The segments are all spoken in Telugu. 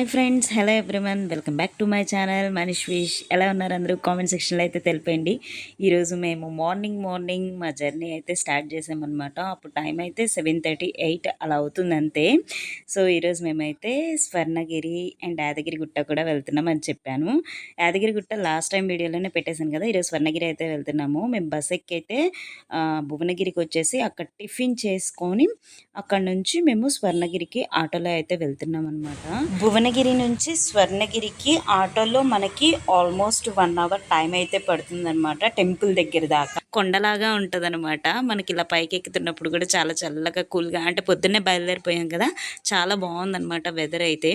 Hi friends, hello everyone, welcome back to my channel Manish wish. ఎలా ఉన్నారు అందరూ? కామెంట్ సెక్షన్లో అయితే తెలిపండి. ఈరోజు మేము మార్నింగ్ మా జర్నీ అయితే స్టార్ట్ చేసామన్నమాట. అప్పుడు టైం అయితే 7:38 అలా అవుతుంది అంతే. సో ఈరోజు మేమైతే స్వర్ణగిరి అండ్ యాదగిరి గుట్ట కూడా వెళ్తున్నాం అని చెప్పాను. యాదగిరి గుట్ట లాస్ట్ టైం వీడియోలోనే పెట్టేశాను కదా. ఈరోజు స్వర్ణగిరి అయితే వెళ్తున్నాము. మేము బస్ ఎక్కి అయితే భువనగిరికి వచ్చేసి అక్కడ టిఫిన్ చేసుకొని అక్కడ నుంచి మేము స్వర్ణగిరికి ఆటోలో అయితే వెళ్తున్నాం అనమాట. భువనగిరి నుంచి స్వర్ణగిరికి ఆటోలో మనకి ఆల్మోస్ట్ 1 అవర్ టైం అయితే పడుతుందన్నమాట. టెంపుల్ దగ్గర దాకా కొండలాగా ఉంటుందన్నమాట. మనకి ఇలా పైకి ఎక్కుతున్నప్పుడు కూడా చాలా చల్లగా కూల్గా, అంటే పొద్దున్నే బయలుదేరిపోయాం కదా, చాలా బాగుందన్నమాట వెదర్ అయితే.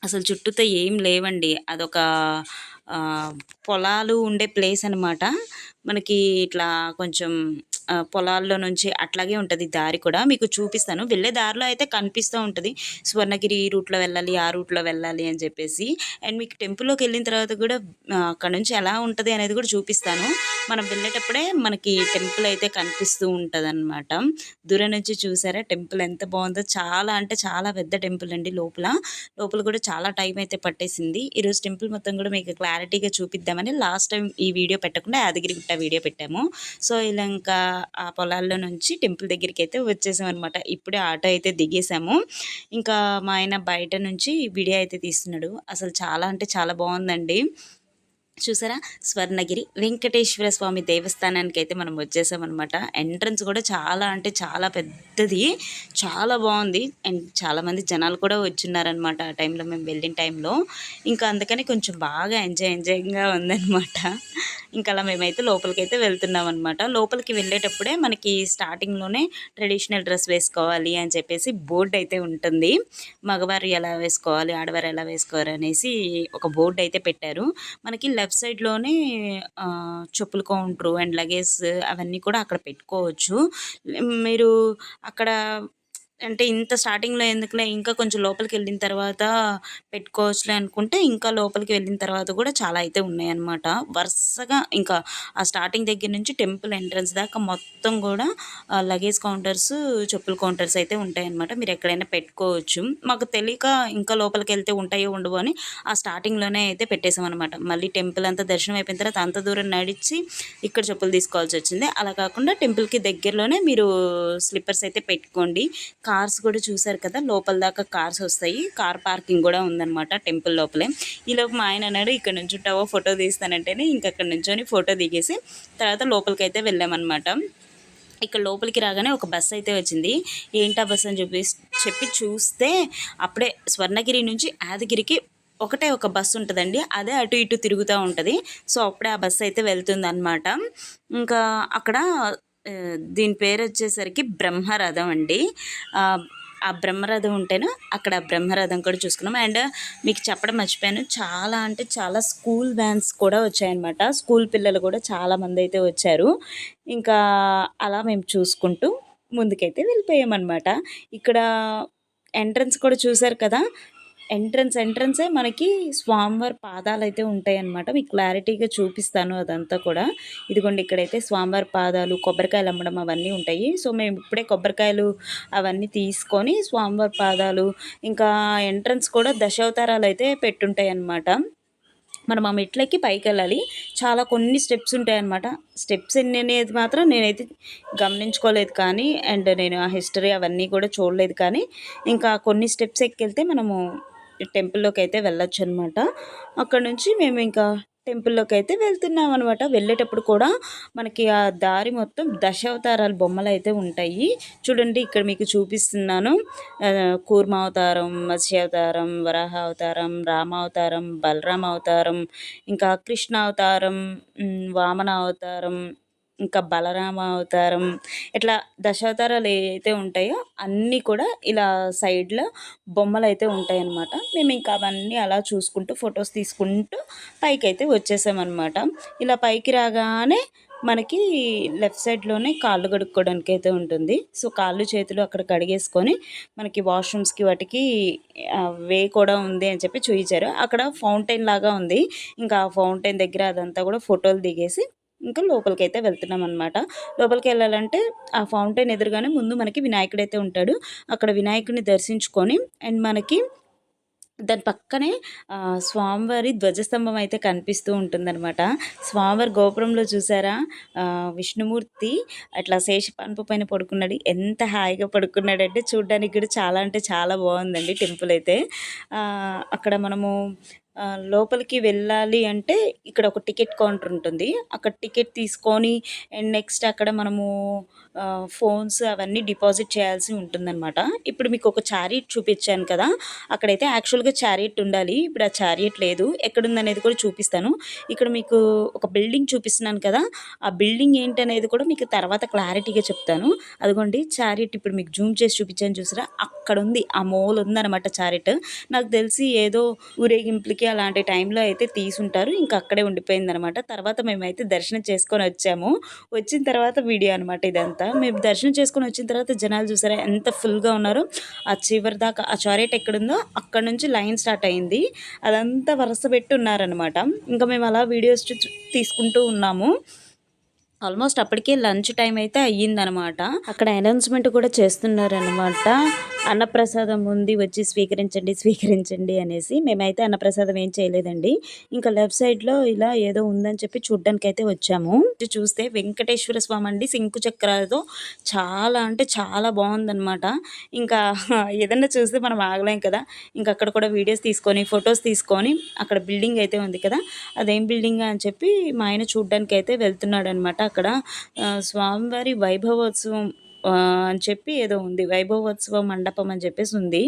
అసలు చుట్టూతో ఏం లేవండి, అదొక పొలాలు ఉండే ప్లేస్ అనమాట. మనకి ఇట్లా కొంచెం పొలాల్లో నుంచి అట్లాగే ఉంటుంది దారి కూడా. మీకు చూపిస్తాను. వెళ్ళే దారిలో అయితే కనిపిస్తూ ఉంటుంది స్వర్ణగిరి ఈ రూట్లో వెళ్ళాలి, ఆ రూట్లో వెళ్ళాలి అని చెప్పేసి. అండ్ మీకు టెంపుల్లోకి వెళ్ళిన తర్వాత కూడా అక్కడ నుంచి ఎలా ఉంటుంది అనేది కూడా చూపిస్తాను. మనం వెళ్ళేటప్పుడే మనకి టెంపుల్ అయితే కనిపిస్తూ ఉంటుంది అనమాట. దూరం నుంచి చూసారా టెంపుల్ ఎంత బాగుందో. చాలా అంటే చాలా పెద్ద టెంపుల్ అండి. లోపల కూడా చాలా టైం అయితే పట్టేసింది. ఈరోజు టెంపుల్ మొత్తం కూడా మీకు క్లారిటీగా చూపిద్దామని లాస్ట్ టైం ఈ వీడియో పెట్టకుండా యాదగిరి గుట్ట వీడియో పెట్టాము. సో ఇలా ఇంకా ఆ పొలాల్లో నుంచి టెంపుల్ దగ్గరికి అయితే వచ్చేసాం అనమాట. ఇప్పుడే ఆటో అయితే దిగేసాము. ఇంకా మా ఆయన బయట నుంచి వీడియో అయితే తీస్తున్నాడు. అసలు చాలా అంటే చాలా బాగుందండి. చూసారా, స్వర్ణగిరి వెంకటేశ్వర స్వామి దేవస్థానానికి అయితే మనం వచ్చేసామన్నమాట. ఎంట్రన్స్ కూడా చాలా అంటే చాలా పెద్దది, చాలా బాగుంది. అండ్ చాలామంది జనాలు కూడా వచ్చిన్నారనమాట ఆ టైంలో, మేము వెళ్ళిన టైంలో. ఇంకా అందుకని కొంచెం బాగా ఎంజాయ్గా ఉందన్నమాట. ఇంకా అలా మేమైతే లోపలికి అయితే వెళ్తున్నాం అనమాట. లోపలికి వెళ్ళేటప్పుడే మనకి స్టార్టింగ్లోనే ట్రెడిషనల్ డ్రెస్ వేసుకోవాలి అని చెప్పేసి బోర్డు అయితే ఉంటుంది. మగవారు ఎలా వేసుకోవాలి, ఆడవారు ఎలా వేసుకోవాలి అనేసి ఒక బోర్డు అయితే పెట్టారు. మనకి లెఫ్ట్ సైడ్లోనే చెప్పుల కౌంటరు అండ్ లగేజ్ అవన్నీ కూడా అక్కడ పెట్టుకోవచ్చు. మీరు అక్కడ అంటే ఇంత స్టార్టింగ్లో ఎందుకులే, ఇంకా కొంచెం లోపలికి వెళ్ళిన తర్వాత పెట్టుకోవచ్చులే అనుకుంటే ఇంకా లోపలికి వెళ్ళిన తర్వాత కూడా చాలా అయితే ఉన్నాయన్నమాట. వరుసగా ఇంకా ఆ స్టార్టింగ్ దగ్గర నుంచి టెంపుల్ ఎంట్రన్స్ దాకా మొత్తం కూడా లగేజ్ కౌంటర్స్, చెప్పుల కౌంటర్స్ అయితే ఉంటాయన్నమాట. మీరు ఎక్కడైనా పెట్టుకోవచ్చు. మాకు తెలియక ఇంకా లోపలికి వెళ్తే ఉంటాయో ఉండవు అని ఆ స్టార్టింగ్లోనే అయితే పెట్టేసామన్నమాట. మళ్ళీ టెంపుల్ అంతా దర్శనం అయిపోయిన తర్వాత అంత దూరం నడిచి ఇక్కడ చెప్పులు తీసుకోవాల్సి వచ్చింది. అలా కాకుండా టెంపుల్కి దగ్గరలోనే మీరు స్లిప్పర్స్ అయితే పెట్టుకోండి. కార్స్ కూడా చూసారు కదా, లోపల దాకా కార్స్ వస్తాయి. కార్ పార్కింగ్ కూడా ఉందన్నమాట టెంపుల్ లోపలే. ఈలోపు మా ఆయన అన్నాడు, ఇక్కడ నుంచి ఉంటావో ఫోటో తీస్తానంటేనే ఇంక అక్కడ నుంచొని ఫోటో దిగేసి తర్వాత లోపలికి అయితే వెళ్ళామన్నమాట. ఇక్కడ లోపలికి రాగానే ఒక బస్సు అయితే వచ్చింది. ఏంటా బస్సు అని చెప్పి చూస్తే అప్పుడే స్వర్ణగిరి నుంచి యాదగిరికి ఒకటే ఒక బస్సు ఉంటుందండి. అదే అటు ఇటు తిరుగుతూ ఉంటుంది. సో అప్పుడే ఆ బస్సు అయితే వెళ్తుంది అనమాట. ఇంకా అక్కడ దీని పేరు వచ్చేసరికి బ్రహ్మరథం అండి. ఆ బ్రహ్మరథం ఉంటేనే అక్కడ బ్రహ్మరథం కూడా చూసుకున్నాం. అండ్ మీకు చెప్పడం మర్చిపోయాను, చాలా అంటే చాలా స్కూల్ వ్యాన్స్ కూడా వచ్చాయన్నమాట. స్కూల్ పిల్లలు కూడా చాలామంది అయితే వచ్చారు. ఇంకా అలా మేము చూసుకుంటూ ముందుకైతే వెళ్ళిపోయామన్నమాట. ఇక్కడ ఎంట్రన్స్ కూడా చూసారు కదా, ఎంట్రన్సే మనకి స్వామివారి పాదాలు అయితే ఉంటాయన్నమాట. మీకు క్లారిటీగా చూపిస్తాను అదంతా కూడా. ఇదిగోండి, ఇక్కడైతే స్వామివారి పాదాలు, కొబ్బరికాయలు అమ్మడం అవన్నీ ఉంటాయి. సో మేము ఇప్పుడే కొబ్బరికాయలు అవన్నీ తీసుకొని స్వామివారి పాదాలు, ఇంకా ఎంట్రన్స్ కూడా దశావతారాలు అయితే పెట్టుంటాయి అన్నమాట. మనం ఆ మెట్లకి పైకి వెళ్ళాలి. చాలా కొన్ని స్టెప్స్ ఉంటాయన్నమాట. స్టెప్స్ ఎన్ని అనేది మాత్రం నేనైతే గమనించుకోలేదు, కానీ అండ్ నేను ఆ హిస్టరీ అవన్నీ కూడా చూడలేదు. కానీ ఇంకా కొన్ని స్టెప్స్ ఎక్కెళ్తే మనము టెంపుల్లోకి అయితే వెళ్ళొచ్చు అనమాట. అక్కడ నుంచి మేము ఇంకా టెంపుల్లోకి అయితే వెళ్తున్నాం అనమాట. వెళ్ళేటప్పుడు కూడా మనకి ఆ దారి మొత్తం దశావతారాల బొమ్మలు అయితే ఉంటాయి. చూడండి, ఇక్కడ మీకు చూపిస్తున్నాను. కూర్మావతారం, మత్స్యావతారం, వరాహ అవతారం, రామావతారం, బలరామ అవతారం, ఇంకా కృష్ణ అవతారం, వామన అవతారం, ఇంకా బలరామ అవతారం, ఇట్లా దశావతారాలు ఏవైతే ఉంటాయో అన్నీ కూడా ఇలా సైడ్లో బొమ్మలు అయితే ఉంటాయి అన్నమాట. మేము ఇంకా అవన్నీ అలా చూసుకుంటూ ఫొటోస్ తీసుకుంటూ పైకి అయితే వచ్చేసామన్నమాట. ఇలా పైకి రాగానే మనకి లెఫ్ట్ సైడ్లోనే కాళ్ళు కడుక్కోవడానికి అయితే ఉంటుంది. సో కాళ్ళు చేతులు అక్కడ కడిగేసుకొని మనకి వాష్రూమ్స్కి వాటికి వే కూడా ఉంది అని చెప్పి చూపించారు. అక్కడ ఫౌంటైన్ లాగా ఉంది. ఇంకా ఆ ఫౌంటైన్ దగ్గర అదంతా కూడా ఫోటోలు దిగేసి ఇంకా లోపలికి అయితే వెళ్తున్నాం అనమాట. లోపలికి వెళ్ళాలంటే ఆ ఫౌంటైన్ ఎదురుగానే ముందు మనకి వినాయకుడు అయితే ఉంటాడు. అక్కడ వినాయకుడిని దర్శించుకొని అండ్ మనకి దాని పక్కనే స్వామివారి ధ్వజస్తంభం అయితే కనిపిస్తూ ఉంటుందన్నమాట. స్వామివారి గోపురంలో చూసారా విష్ణుమూర్తి అట్లా శేషపాన్పు పైన పడుకున్నాడు. ఎంత హాయిగా పడుకున్నాడంటే చూడ్డానికి కూడా చాలా అంటే చాలా బాగుందండి టెంపుల్ అయితే. అక్కడ మనము లోపలికి వెళ్ళాలి అంటే ఇక్కడ ఒక టికెట్ కౌంటర్ ఉంటుంది. అక్కడ టికెట్ తీసుకొని అండ్ నెక్స్ట్ అక్కడ మనము ఫోన్స్ అవన్నీ డిపాజిట్ చేయాల్సి ఉంటుందన్నమాట. ఇప్పుడు మీకు ఒక చారియట్ చూపించాను కదా, అక్కడైతే యాక్చువల్గా చారియట్ ఉండాలి. ఇప్పుడు ఆ చారియట్ లేదు. ఎక్కడుందనేది కూడా చూపిస్తాను. ఇక్కడ మీకు ఒక బిల్డింగ్ చూపిస్తున్నాను కదా, ఆ బిల్డింగ్ ఏంటనేది కూడా మీకు తర్వాత క్లారిటీగా చెప్తాను. అదిగోండి చారియట్ ఇప్పుడు మీకు జూమ్ చేసి చూపించాను చూసారా, అక్కడ ఉంది. ఆ మూల ఉందన్నమాట చారియట్. నాకు తెలిసి ఏదో ఊరేగింపులకి అలాంటి టైంలో అయితే తీసుంటారు. ఇంకా అక్కడే ఉండిపోయిందనమాట. తర్వాత మేమైతే దర్శనం చేసుకొని వచ్చాము. వచ్చిన తర్వాత వీడియో అనమాట ఇదంతా. మేము దర్శనం చేసుకొని వచ్చిన తర్వాత జనాలు చూసారా ఎంత ఫుల్గా ఉన్నారో. ఆ చివరి దాకా ఆ చారియట్ ఎక్కడుందో అక్కడ నుంచి లైన్ స్టార్ట్ అయింది. అదంతా వరుస పెట్టి ఉన్నారనమాట. ఇంకా మేము అలా వీడియోస్ తీసుకుంటూ ఉన్నాము. ఆల్మోస్ట్ అప్పటికే లంచ్ టైం అయితే అయ్యిందనమాట. అక్కడ అనౌన్స్మెంట్ కూడా చేస్తున్నారనమాట. అన్నప్రసాదం ఉంది, వచ్చి స్వీకరించండి స్వీకరించండి అనేసి. మేమైతే అన్నప్రసాదం ఏం చేయలేదండి. ఇంకా లెఫ్ట్ సైడ్లో ఇలా ఏదో ఉందని చెప్పి చూడ్డానికి అయితే వచ్చాము. చూస్తే వెంకటేశ్వర స్వామి అండి శంకు చక్రాలతో చాలా అంటే చాలా బాగుందనమాట. ఇంకా ఏదన్నా చూస్తే మనం ఆగలేం కదా. ఇంకా అక్కడ కూడా వీడియోస్ తీసుకొని ఫొటోస్ తీసుకొని అక్కడ బిల్డింగ్ అయితే ఉంది కదా, అదేం బిల్డింగ్ అని చెప్పి మా ఆయన చూడ్డానికి అయితే వెళ్తున్నాడు అనమాట. అక్కడ స్వామివారి వైభవోత్సవం అని చెప్పి ఏదో ఉంది, వైభవోత్సవ మండపం అని చెప్పేసి ఉంది.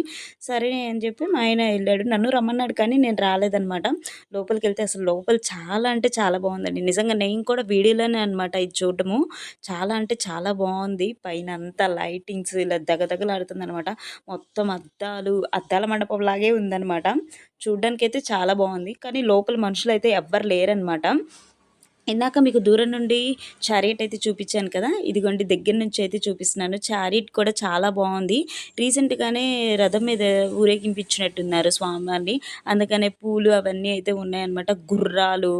సరే అని చెప్పి మా ఆయన వెళ్ళాడు. నన్ను రమ్మన్నాడు కానీ నేను రాలేదనమాట. లోపలికి వెళ్తే అసలు లోపల చాలా అంటే చాలా బాగుందండి. నిజంగా నేను కూడా వీడియోలోనే అనమాట ఇది చూడటము. చాలా అంటే చాలా బాగుంది. పైన అంతా లైటింగ్స్ ఇలా దగదగలాడుతుంది అనమాట. మొత్తం అద్దాల మండపం లాగే ఉందనమాట. చూడ్డానికి అయితే చాలా బాగుంది. కానీ లోపల మనుషులు అయితే ఎవ్వరు లేరనమాట. ఇందాక మీకు దూరం నుండి చారియట్ అయితే చూపించాను కదా, ఇదిగోండి దగ్గర నుంచి అయితే చూపిస్తున్నాను. చారియట్ కూడా చాలా బాగుంది. రీసెంట్గానే రథం మీద ఊరేగింపించినట్టున్నారు స్వామివారిని. అందుకనే పూలు అవన్నీ అయితే ఉన్నాయన్నమాట. గుర్రాలు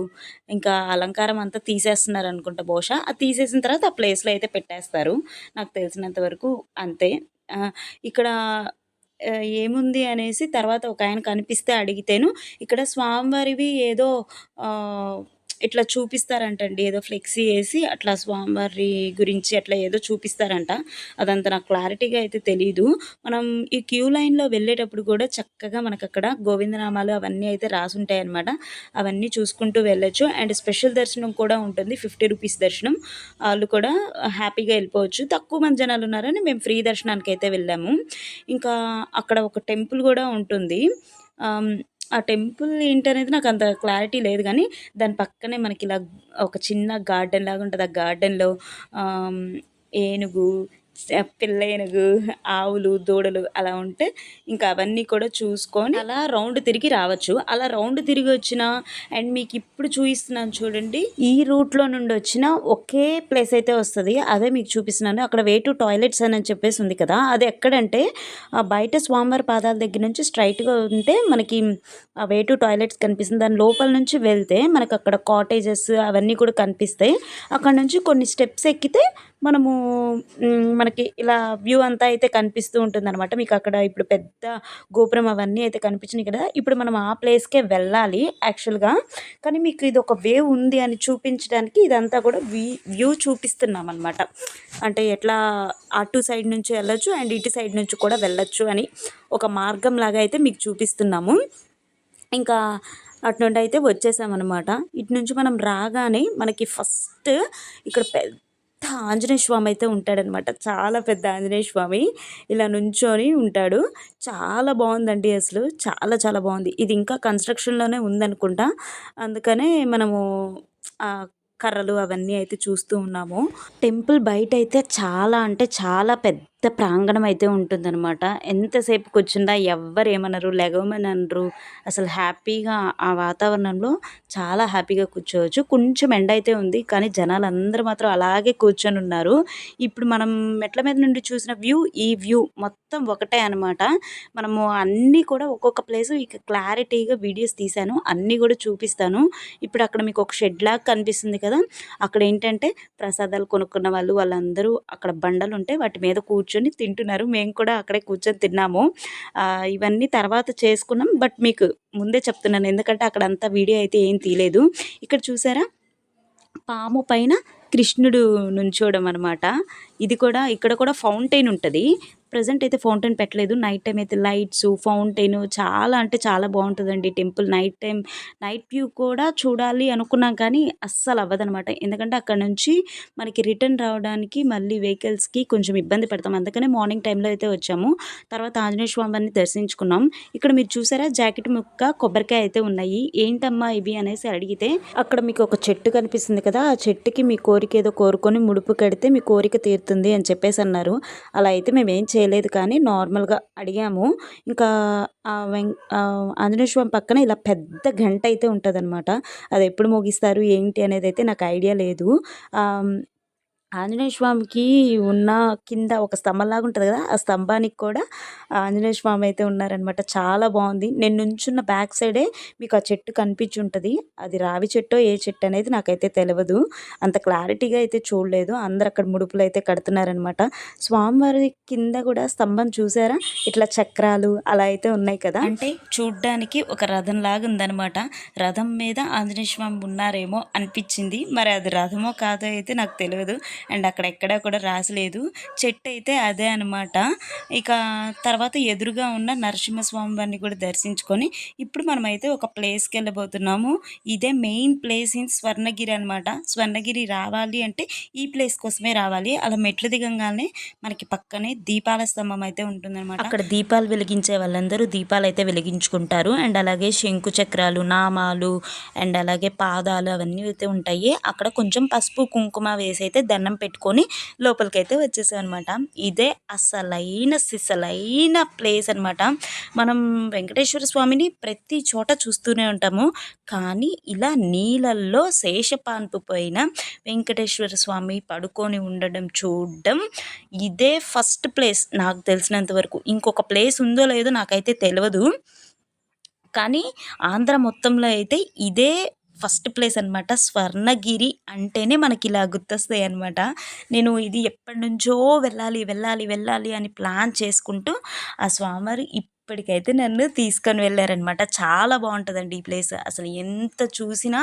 ఇంకా అలంకారం అంతా తీసేస్తున్నారు అనుకుంటా బహుశా. అది తీసేసిన తర్వాత ఆ ప్లేస్లో అయితే పెట్టేస్తారు నాకు తెలిసినంత వరకు అంతే. ఇక్కడ ఏముంది అనేసి తర్వాత ఒక ఆయన కనిపిస్తే అడిగితేను ఇక్కడ స్వామివారివి ఏదో ఇట్లా చూపిస్తారంటండి. ఏదో ఫ్లెక్సీ వేసి అట్లా స్వామివారి గురించి అట్లా ఏదో చూపిస్తారంట. అదంతా నాకు క్లారిటీగా అయితే తెలీదు. మనం ఈ క్యూ లైన్లో వెళ్ళేటప్పుడు కూడా చక్కగా మనకు అక్కడ గోవిందనామాలు అవన్నీ అయితే రాసుంటాయి అనమాట. అవన్నీ చూసుకుంటూ వెళ్ళొచ్చు. అండ్ స్పెషల్ దర్శనం కూడా ఉంటుంది, 50 రూపీస్ దర్శనం. వాళ్ళు కూడా హ్యాపీగా వెళ్ళిపోవచ్చు. తక్కువ మంది జనాలు ఉన్నారని మేము ఫ్రీ దర్శనానికి అయితే వెళ్ళాము. ఇంకా అక్కడ ఒక టెంపుల్ కూడా ఉంటుంది. ఆ టెంపుల్ ఏంటనేది నాకు అంత క్లారిటీ లేదు కానీ దాని పక్కనే మనకి ఇలా ఒక చిన్న గార్డెన్ లాగా ఉంటుంది. ఆ గార్డెన్లో ఏనుగు, పిల్ల ఏనుగు, ఆవులు, దూడలు అలా ఉంటే ఇంకా అవన్నీ కూడా చూసుకొని అలా రౌండ్ తిరిగి రావచ్చు. అలా రౌండ్ తిరిగి వచ్చిన అండ్ మీకు ఇప్పుడు చూపిస్తున్నాను చూడండి, ఈ రూట్లో నుండి వచ్చిన ఒకే ప్లేస్ అయితే వస్తుంది. అదే మీకు చూపిస్తున్నాను. అక్కడ వే టు టాయిలెట్స్ అని చెప్పేసి ఉంది కదా, అది ఎక్కడంటే బయట స్వామివారి పాదాల దగ్గర నుంచి స్ట్రైట్గా ఉంటే మనకి ఆ వే టు టాయిలెట్స్ కనిపిస్తుంది. దాని లోపల నుంచి వెళ్తే మనకు అక్కడ కాటేజెస్ అవన్నీ కూడా కనిపిస్తాయి. అక్కడ నుంచి కొన్ని స్టెప్స్ ఎక్కితే మనకి ఇలా వ్యూ అంతా అయితే కనిపిస్తూ ఉంటుందన్నమాట. మీకు అక్కడ ఇప్పుడు పెద్ద గోపురం అవన్నీ అయితే కనిపించినాయి కదా, ఇప్పుడు మనం ఆ ప్లేస్కే వెళ్ళాలి యాక్చువల్గా. కానీ మీకు ఇది ఒక వే ఉంది అని చూపించడానికి ఇదంతా కూడా వ్యూ చూపిస్తున్నాం అనమాట. అంటే ఎట్లా అటు సైడ్ నుంచి వెళ్ళొచ్చు అండ్ ఇటు సైడ్ నుంచి కూడా వెళ్ళొచ్చు అని ఒక మార్గం లాగా అయితే మీకు చూపిస్తున్నాము. ఇంకా అటు నుండి అయితే వచ్చేసామన్నమాట. ఇటు నుంచి మనం రాగానే మనకి ఫస్ట్ ఇక్కడ పెద్ద ఆంజనేయ స్వామి అయితే ఉంటాడనమాట. చాలా పెద్ద ఆంజనేయ స్వామి ఇలా నుంచొని ఉంటాడు. చాలా బాగుందండి, అసలు చాలా చాలా బాగుంది. ఇది ఇంకా కన్స్ట్రక్షన్లోనే ఉందనుకుంటా. అందుకనే మనము కర్రలు అవన్నీ అయితే చూస్తూ ఉన్నాము. టెంపుల్ బయట అయితే చాలా అంటే చాలా పెద్ద ప్రాంగణం అయితే ఉంటుందన్నమాట. ఎంతసేపు కూర్చున్నా ఎవ్వరు ఏమనరు, లెగవమని అనరు. అసలు హ్యాపీగా ఆ వాతావరణంలో చాలా హ్యాపీగా కూర్చోవచ్చు. కొంచెం ఎండ అయితే ఉంది కానీ జనాలు అందరూ మాత్రం అలాగే కూర్చొని ఉన్నారు. ఇప్పుడు మనం మెట్ల మీద నుండి చూసిన వ్యూ ఈ వ్యూ మొత్తం ఒకటే అనమాట. మనము అన్నీ కూడా ఒక్కొక్క ప్లేసు ఇక క్లారిటీగా వీడియోస్ తీశాను, అన్నీ కూడా చూపిస్తాను. ఇప్పుడు అక్కడ మీకు ఒక షెడ్ లాగా కనిపిస్తుంది కదా, అక్కడ ఏంటంటే ప్రసాదాలు కొనుక్కున్న వాళ్ళందరూ అక్కడ బండలు ఉంటే వాటి మీద కూర్చొని కూర్చొని తింటున్నారు. మేము కూడా అక్కడే కూర్చొని తిన్నాము. ఇవన్నీ తర్వాత చేసుకున్నాం. బట్ మీకు ముందే చెప్తున్నాను, ఎందుకంటే అక్కడంతా వీడియో అయితే ఏం తీయలేదు. ఇక్కడ చూసారా పాము పైన కృష్ణుడు నుంచోవడం అనమాట. ఇది కూడా ఇక్కడ కూడా ఫౌంటైన్ ఉంటది. ప్రెజెంట్ అయితే ఫౌంటైన్ పెట్టలేదు. నైట్ టైమ్ అయితే లైట్స్, ఫౌంటైన్ చాలా అంటే చాలా బావుంటదండి temple. Night time night view కూడా చూడాలి అనుకున్నాం కానీ అస్సలు అవ్వదనమాట. ఎందుకంటే అక్కడ నుంచి మనకి రిటర్న్ రావడానికి మళ్ళీ వెహికల్స్‌కి కొంచెం ఇబ్బంది పడతాం. అందుకనే మార్నింగ్ టైమ్‌లో అయితే వచ్చాము. తర్వాత ఆంజనేయ స్వామి వారిని దర్శించుకున్నాం. ఇక్కడ మీరు చూసారా జాకెట్ ముక్క, కొబ్బరికాయ అయితే ఉన్నాయి. ఏంటమ్మా ఇవి అనేసి అడిగితే అక్కడ మీకు ఒక చెట్టు కనిపిస్తుంది కదా! ఆ చెట్టుకి మీ కోరిక ఏదో కోరుకొని ముడుపు కడితే మీ కోరిక తీరుతుంది అని చెప్పేసి అన్నారు. అలా అయితే మేమేం చేయలేదు కానీ నార్మల్‌గా అడిగాము. ఇంకా ఆంజనేయ స్వామి పక్కన ఇలా పెద్ద గంట అయితే ఉంటదనమాట. అది ఎప్పుడు మోగిస్తారు ఏంటి అనేదైతే నాకు ఐడియా లేదు. ఆహ్, ఆంజనేయ స్వామికి ఉన్న కింద ఒక స్తంభంలాగా ఉంటది కదా! ఆ స్తంభానికి కూడా ఆంజనేయ స్వామి అయితే ఉన్నారనమాట. చాలా బావుంది. నేను నుంచున్న బ్యాక్ సైడే మీకు ఆ చెట్టు కనిపించుంటది. అది రావి చెట్టో, ఏ చెట్టు అనేది నాకైతే తెలవదు. అంత క్లారిటీగా అయితే చూడలేదు. అందరూ అక్కడ ముడుపులైతే కడుతున్నారనమాట. స్వామివారి కింద కూడా స్తంభం చూసారా? ఇట్లా చక్రాలు అలా అయితే ఉన్నాయి కదా! అంటే చూడ్డానికి ఒక రథంలాగా ఉందనమాట. రథం మీద ఆంజనేయ స్వామి ఉన్నారేమో అనిపించింది. మరి అది రథమో కాదో అయితే నాకు తెలవదు. అండ్ అక్కడ ఎక్కడా కూడా రాసలేదు. చెట్టు అయితే అదే అనమాట. ఇక తర్వాత ఎదురుగా ఉన్న నరసింహస్వామి వారిని కూడా దర్శించుకొని ఇప్పుడు మనమైతే ఒక ప్లేస్కి వెళ్ళబోతున్నాము. ఇదే మెయిన్ ప్లేస్ ఇన్ స్వర్ణగిరి అనమాట. స్వర్ణగిరి రావాలి అంటే ఈ ప్లేస్ కోసమే రావాలి. అలా మెట్లు దిగంగానే మనకి పక్కనే దీపాల స్తంభం అయితే ఉంటుందన్నమాట. అక్కడ దీపాలు వెలిగించే వాళ్ళందరూ దీపాలు అయితే వెలిగించుకుంటారు. అండ్ అలాగే శంకు చక్రాలు, నామాలు అండ్ అలాగే పాదాలు అవన్నీ అయితే ఉంటాయి. అక్కడ కొంచెం పసుపు కుంకుమ వేసి అయితే దండం పెట్టుకొని లోపలికైతే వచ్చేసాం అనమాట. ఇదే అసలైన సిసలైన ప్లేస్ అనమాట. మనం వెంకటేశ్వర స్వామిని ప్రతి చోట చూస్తూనే ఉంటాము. కానీ ఇలా నీళ్ళల్లో శేషపాన్పు పైన వెంకటేశ్వర స్వామి పడుకొని ఉండడం చూడడం ఇదే ఫస్ట్ ప్లేస్ నాకు తెలిసినంత వరకు. ఇంకొక ప్లేస్ ఉందో లేదో నాకైతే తెలవదు. కానీ ఆంధ్ర మొత్తంలో అయితే ఇదే ఫస్ట్ ప్లేస్ అనమాట. స్వర్ణగిరి అంటేనే మనకి ఇలా గుర్తొస్తాయి అనమాట. నేను ఇది ఎప్పటినుంచో వెళ్ళాలి, వెళ్ళాలి, వెళ్ళాలి అని ప్లాన్ చేసుకుంటూ ఆ స్వామివారు ఇప్పటికైతే నన్ను తీసుకొని వెళ్ళారనమాట. చాలా బావుంటదండి ఈ ప్లేస్. అసలు ఎంత చూసినా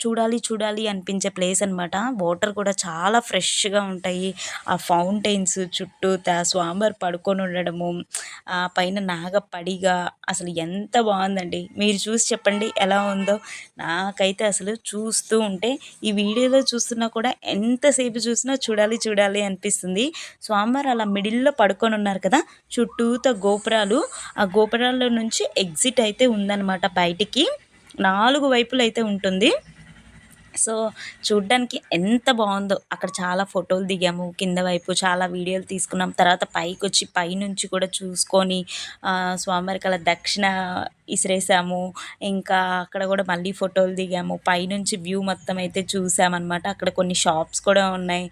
చూడాలి, చూడాలి అనిపించే ప్లేస్ అనమాట. వాటర్ కూడా చాలా ఫ్రెష్‌గా ఉంటాయి. ఆ ఫౌంటైన్స్ చుట్టూతా స్వామివారు పడుకొని ఉండడము, పైన నాగపడిగ అసలు ఎంత బావుందండి. మీరు చూసి చెప్పండి ఎలా ఉందో? నాకైతే అసలు చూస్తూ ఉంటే ఈ వీడియోలో చూస్తున్నా కూడా ఎంతసేపు చూసినా చూడాలి, చూడాలి అనిపిస్తుంది. స్వామివారు అలా మిడిల్‌లో పడుకొని ఉన్నారు కదా! చుట్టూతా గోపురాలు, ఆ గోపురాల్లో నుంచి ఎగ్జిట్ అయితే ఉందన్నమాట బయటికి. 4 వైపులైతే ఉంటుంది. సో, చూడ్డానికి ఎంత బావుందో. అక్కడ చాలా ఫోటోలు దిగాము. కింద వైపు చాలా వీడియోలు తీసుకున్నాం. తర్వాత పైకొచ్చి పైనుంచి కూడా చూసుకొని స్వామివారికి అలా దక్షిణ ఇసిరేసాము. ఇంకా అక్కడ కూడా మళ్ళీ ఫోటోలు దిగాము. పైనుంచి వ్యూ మొత్తం అయితే చూసామన్నమాట. అక్కడ కొన్ని షాప్స్ కూడా ఉన్నాయి.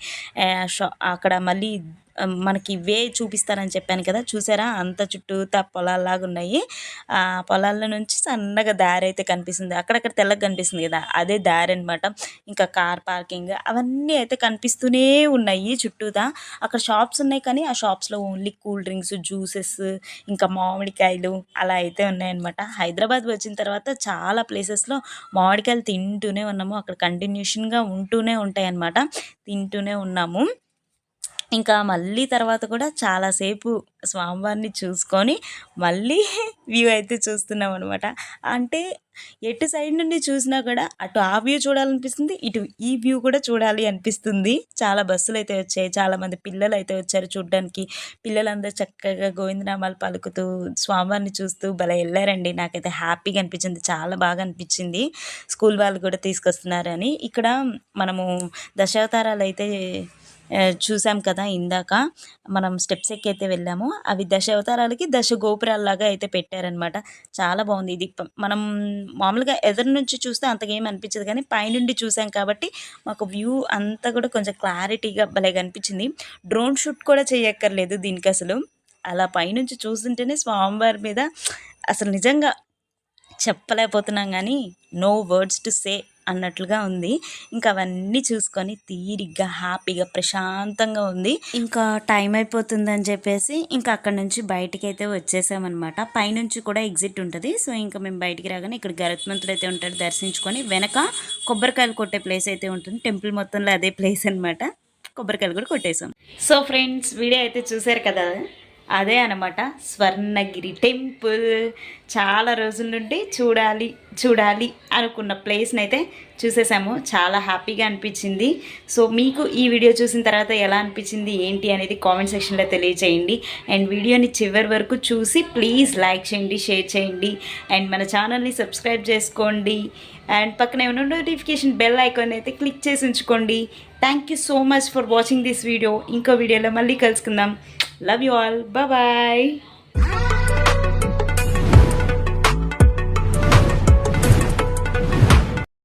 అక్కడ మళ్ళీ మనకి వే చూపిస్తారని చెప్పాను కదా! చూసారా? అంత చుట్టూతా పొలాల్లాగా ఉన్నాయి. ఆ పొలాల్లో నుంచి సన్నగా దారైతే కనిపిస్తుంది. అక్కడక్కడ తెల్లగా కనిపిస్తుంది కదా! అదే దారనమాట. ఇంకా కార్ పార్కింగ్ అవన్నీ అయితే కనిపిస్తూనే ఉన్నాయి చుట్టూతా. అక్కడ షాప్స్ ఉన్నాయి కానీ ఆ షాప్స్‌లో ఓన్లీ కూల్ డ్రింక్స్, జ్యూసెస్ ఇంకా మామిడికాయలు అలా అయితే ఉన్నాయన్నమాట. హైదరాబాద్ వచ్చిన తర్వాత చాలా ప్లేసెస్‌లో మామిడికాయలు తింటూనే ఉన్నాము. అక్కడ కంటిన్యూషన్‌గా ఉంటూనే ఉంటాయన్నమాట. తింటూనే ఉన్నాము. ఇంకా మళ్ళీ తర్వాత కూడా చాలాసేపు స్వామివారిని చూసుకొని మళ్ళీ వ్యూ అయితే చూస్తున్నామనమాట. అంటే ఎటు సైడ్ నుండి చూసినా కూడా అటు ఆ వ్యూ చూడాలనిపిస్తుంది. ఇటు ఈ వ్యూ కూడా చూడాలి అనిపిస్తుంది. చాలా బస్సులైతే వచ్చాయి. చాలామంది పిల్లలైతే వచ్చారు చూడ్డానికి. పిల్లలందరూ చక్కగా గోవిందనామాలు పలుకుతూ స్వామివారిని చూస్తూ భలే ఎళ్లారండి. నాకైతే హ్యాపీగా అనిపించింది. చాలా బాగా అనిపించింది. స్కూల్ వాళ్ళు కూడా తీసుకొస్తున్నారని. ఇక్కడ మనము దశావతారాలైతే చూసాం కదా ఇందాక. మనం స్టెప్స్ ఎక్కి అయితే వెళ్ళాము. అవి దశ అవతారాలకి దశ గోపురాల్లాగా అయితే పెట్టారనమాట. చాలా బావుంది. ఇది మనం మామూలుగా ఎదురు నుంచి చూస్తే అంతగా ఏమి అనిపించదు కానీ పైనుండి చూసాం కాబట్టి మాకు వ్యూ అంతా కూడా కొంచెం క్లారిటీగా భలేగా అనిపించింది. డ్రోన్ షూట్ కూడా చేయక్కర్లేదు దీనికసలు. అలా పైనుంచి చూస్తుంటేనే స్వామివారి మీద అసలు నిజంగా చెప్పలేకపోతున్నాం కానీ నో వర్డ్స్ టు సే అన్నట్లుగా ఉంది. ఇంకా అవన్నీ చూసుకొని తీరిగ్గా హ్యాపీగా ప్రశాంతంగా ఉంది. ఇంకా టైం అయిపోతుందని చెప్పేసి ఇంకా అక్కడ నుంచి బయటికైతే వచ్చేసామన్నమాట. పైనుంచి కూడా ఎగ్జిట్ ఉంటుంది. సో ఇంకా మేము బయటికి రాగానే ఇక్కడ గరుత్మంతుడు అయితే ఉంటాడు, దర్శించుకొని వెనక కొబ్బరికాయలు కొట్టే ప్లేస్ అయితే ఉంటుంది. టెంపుల్ మొత్తంలో అదే ప్లేస్ అనమాట. కొబ్బరికాయలు కూడా కొట్టేసాం. సో ఫ్రెండ్స్, వీడియో అయితే చూసారు కదా, అదే అనమాట స్వర్ణగిరి టెంపుల్. చాలా రోజుల నుండి చూడాలి అనుకున్న ప్లేస్ని అయితే చూసేసాము. చాలా హ్యాపీగా అనిపించింది. సో మీకు ఈ వీడియో చూసిన తర్వాత ఎలా అనిపించింది ఏంటి అనేది కామెంట్ సెక్షన్లో తెలియజేయండి. అండ్ వీడియోని చివరి వరకు చూసి ప్లీజ్ లైక్ చేయండి, షేర్ చేయండి, అండ్ మన ఛానల్ని సబ్స్క్రైబ్ చేసుకోండి. అండ్ పక్కనే ఉన్న నోటిఫికేషన్ బెల్ ఐకాన్ అయితే క్లిక్ చేసి ఉంచుకోండి. Thank you so much for watching this video. ఇంకో వీడియోలో మళ్ళీ కలుసుకుందాం. Love you all. Bye bye.